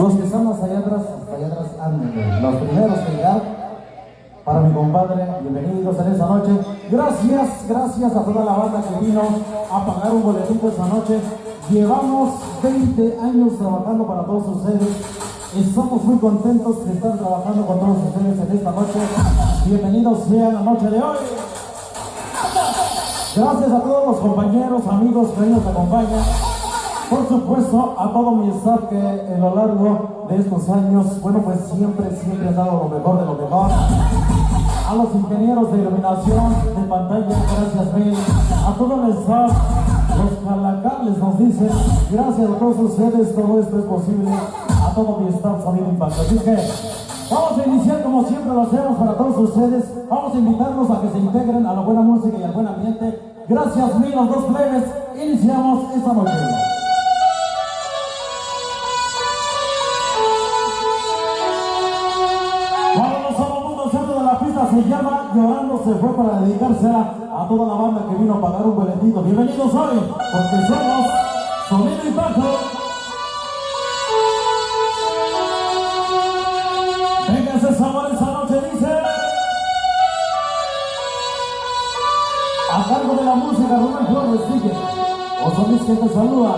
Los que están hasta allá atrás, anden. Los primeros que llegar, para mi compadre, bienvenidos en esta noche. Gracias a toda la banda que vino a pagar un boletito esta noche. Llevamos 20 años trabajando para todos ustedes. Estamos muy contentos de estar trabajando con todos ustedes en esta noche. Bienvenidos sean la noche de hoy. Gracias a todos los compañeros, amigos que hoy nos acompañan. Por supuesto, a todo mi staff que en lo largo de estos años, bueno, pues siempre han dado lo mejor de lo mejor. A los ingenieros de iluminación, de pantalla, gracias mil. A todo el staff, los calacables nos dicen, gracias a todos ustedes, todo esto es posible. A todo mi staff, Sonido Impacto. Así que vamos a iniciar como siempre lo hacemos para todos ustedes. Vamos a invitarlos a que se integren a la buena música y al buen ambiente. Gracias mil, los dos plebes. Iniciamos esta noche. Se llama Llorando se fue para dedicársela a toda la banda que vino a pagar un boletito. Bienvenidos hoy, porque somos Sonido Impacto. Vénganse sabor esa noche, dice. A cargo de la música, Rubén Flores, sigue. Osonis que te saluda.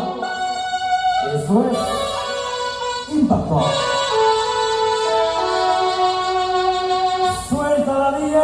Eso es Impacto. ¡Suelta la DJ!